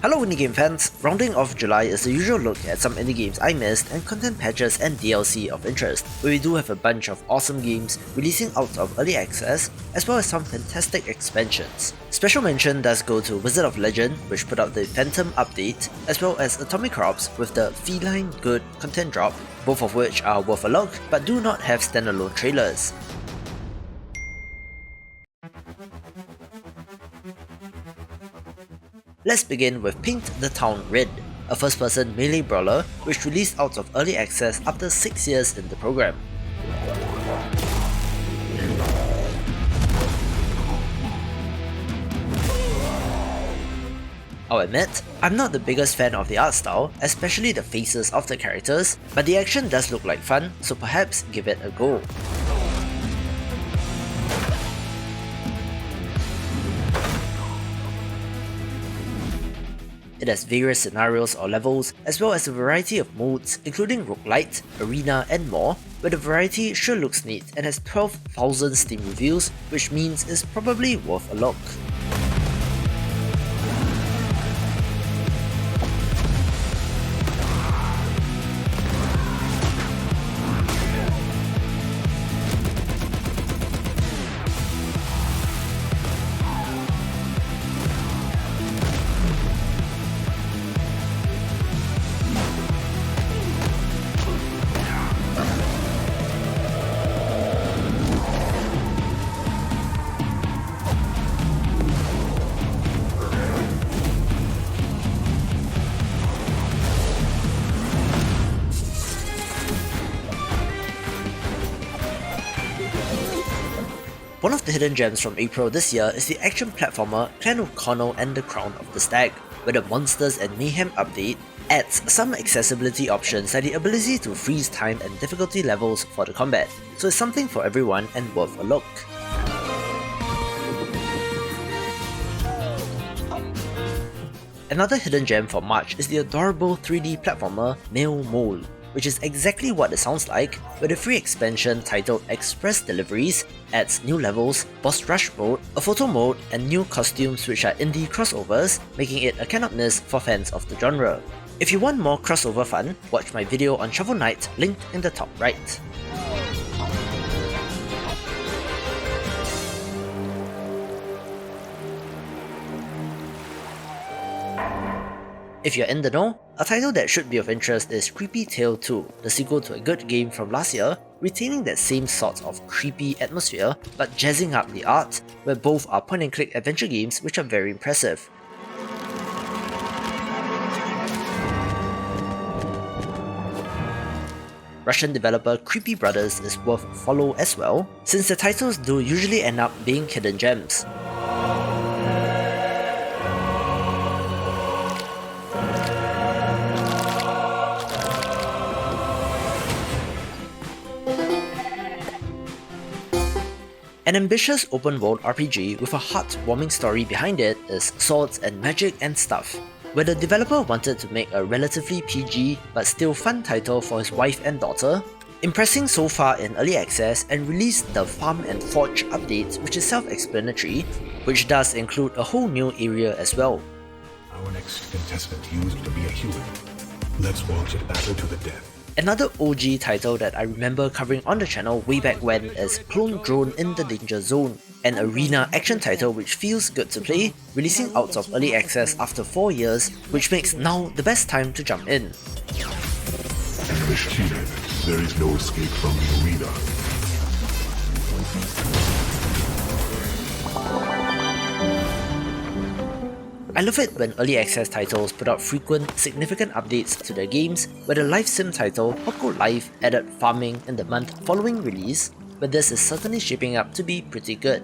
Hello indie game fans, rounding off July is the usual look at some indie games I missed and content patches and DLC of interest, where we do have a bunch of awesome games releasing out of early access, as well as some fantastic expansions. Special mention does go to Wizard of Legend, which put out the Phantom update, as well as Atomic Crops with the Feline Good content drop, both of which are worth a look but do not have standalone trailers. Let's begin with Paint the Town Red, a first-person melee brawler which released out of early access after 6 years in the program. I'll admit, I'm not the biggest fan of the art style, especially the faces of the characters, but the action does look like fun, so perhaps give it a go. It has various scenarios or levels, as well as a variety of modes, including roguelite, arena, and more, where the variety sure looks neat and has 12,000 Steam reviews, which means it's probably worth a look. One of the hidden gems from April this year is the action platformer Clan Hokko and the Crown of the Stag, where the Monsters and Mayhem update adds some accessibility options like the ability to freeze time and difficulty levels for the combat, so it's something for everyone and worth a look. Another hidden gem for March is the adorable 3D platformer Male Mole, which is exactly what it sounds like, where the free expansion titled Xpress Deliveries adds new levels, boss rush mode, a photo mode, and new costumes which are indie crossovers, making it a cannot miss for fans of the genre. If you want more crossover fun, watch my video on Shovel Knight linked in the top right. If you're in the know, a title that should be of interest is Creepy Tale 2, the sequel to a good game from last year, retaining that same sort of creepy atmosphere but jazzing up the art, where both are point-and-click adventure games which are very impressive. Russian developer Creepy Brothers is worth a follow as well, since the titles do usually end up being hidden gems. An ambitious open-world RPG with a heartwarming story behind it is Swords and Magic and Stuff, where the developer wanted to make a relatively PG but still fun title for his wife and daughter, impressing so far in early access, and released the Farm and Forge update, which is self-explanatory, which does include a whole new area as well. Our next contestant used to be a human. Let's watch it battle to the death. Another OG title that I remember covering on the channel way back when is Clone Drone in the Danger Zone, an arena action title which feels good to play, releasing out of early access after 4 years, which makes now the best time to jump in. Machine, there is no escape from the arena. I love it when early access titles put out frequent, significant updates to their games, where the live sim title Hokko Live added farming in the month following release, but this is certainly shaping up to be pretty good.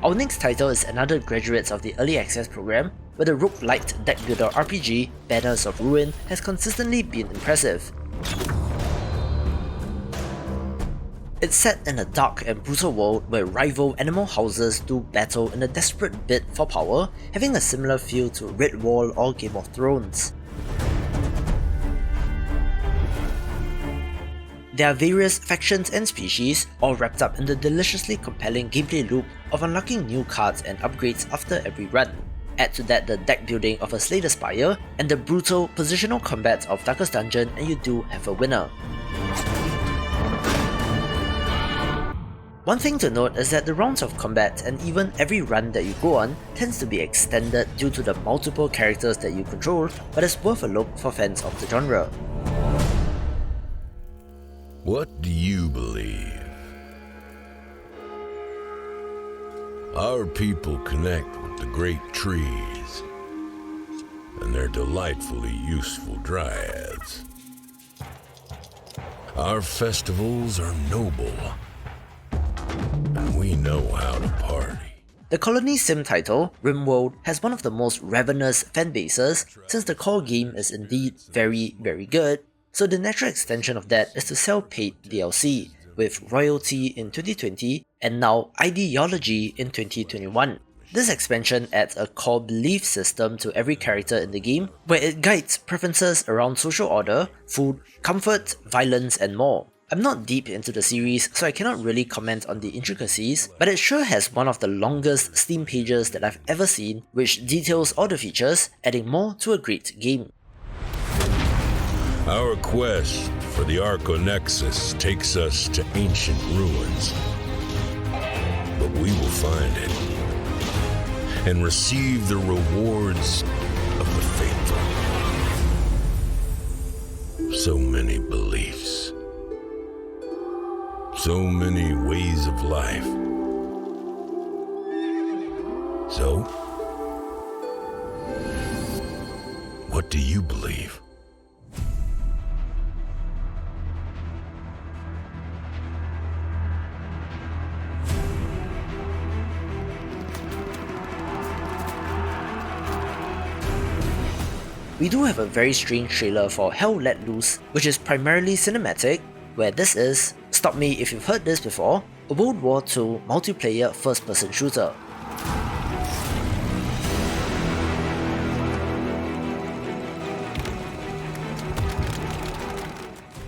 Our next title is another graduate of the Early Access program, where the roguelite deck builder RPG Banners of Ruin has consistently been impressive. It's set in a dark and brutal world where rival animal houses do battle in a desperate bid for power, having a similar feel to RimWorld or Game of Thrones. There are various factions and species, all wrapped up in the deliciously compelling gameplay loop of unlocking new cards and upgrades after every run. Add to that the deck building of a Slay the Spire, and the brutal positional combat of Darkest Dungeon, and you do have a winner. One thing to note is that the rounds of combat and even every run that you go on tends to be extended due to the multiple characters that you control, but it's worth a look for fans of the genre. What do you believe? Our people connect with the great trees and their delightfully useful dryads. Our festivals are noble, and we know how to party. The colony sim title, RimWorld, has one of the most ravenous fanbases since the core game is indeed very good, so the natural extension of that is to sell paid DLC, with Royalty in 2020 and now Ideology in 2021. This expansion adds a core belief system to every character in the game, where it guides preferences around social order, food, comfort, violence, and more. I'm not deep into the series, so I cannot really comment on the intricacies, but it sure has one of the longest Steam pages that I've ever seen, which details all the features, adding more to a great game. Our quest for the Arconexus takes us to ancient ruins, but we will find it and receive the rewards of the faithful. So many beliefs, so many ways of life. So, what do you believe? We do have a very strange trailer for Hell Let Loose, which is primarily cinematic, where this is, stop me if you've heard this before, a World War II multiplayer first-person shooter.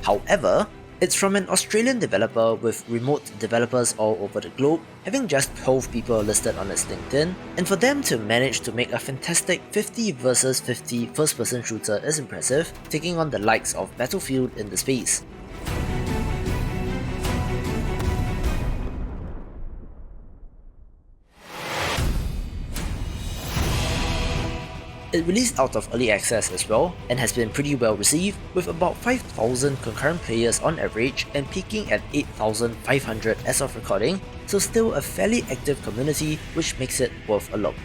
However, it's from an Australian developer with remote developers all over the globe, having just 12 people listed on its LinkedIn, and for them to manage to make a fantastic 50 vs 50 first-person shooter is impressive, taking on the likes of Battlefield in the space. It released out of early access as well, and has been pretty well received, with about 5,000 concurrent players on average and peaking at 8,500 as of recording, so still a fairly active community, which makes it worth a look.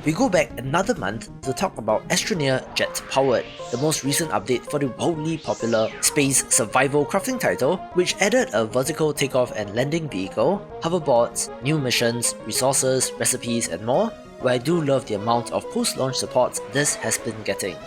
We go back another month to talk about ASTRONEER Jet Powered, the most recent update for the wildly popular space survival crafting title, which added a vertical takeoff and landing vehicle, hoverboards, new missions, resources, recipes, and more, where I do love the amount of post-launch support this has been getting.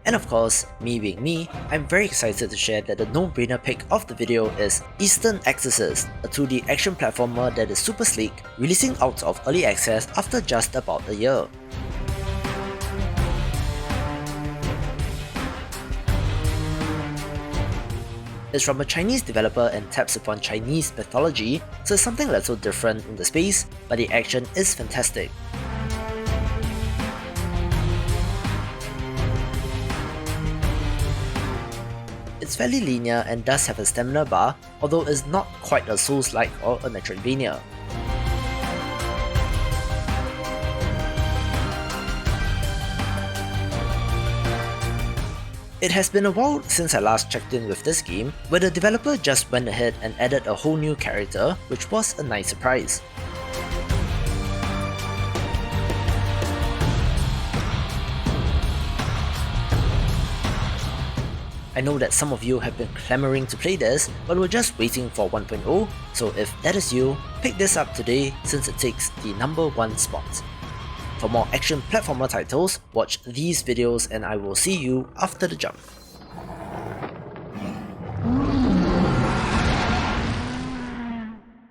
And of course, me being me, I'm very excited to share that the no-brainer pick of the video is Eastern Exorcist, a 2D action platformer that is super sleek, releasing out of early access after just about a year. It's from a Chinese developer and taps upon Chinese mythology, so it's something a little different in the space, but the action is fantastic. It's fairly linear and does have a stamina bar, although it's not quite a Souls-like or a Metroidvania. It has been a while since I last checked in with this game, where the developer just went ahead and added a whole new character, which was a nice surprise. I know that some of you have been clamoring to play this, but we're just waiting for 1.0, so if that is you, pick this up today since it takes the #1 spot. For more action platformer titles, watch these videos and I will see you after the jump.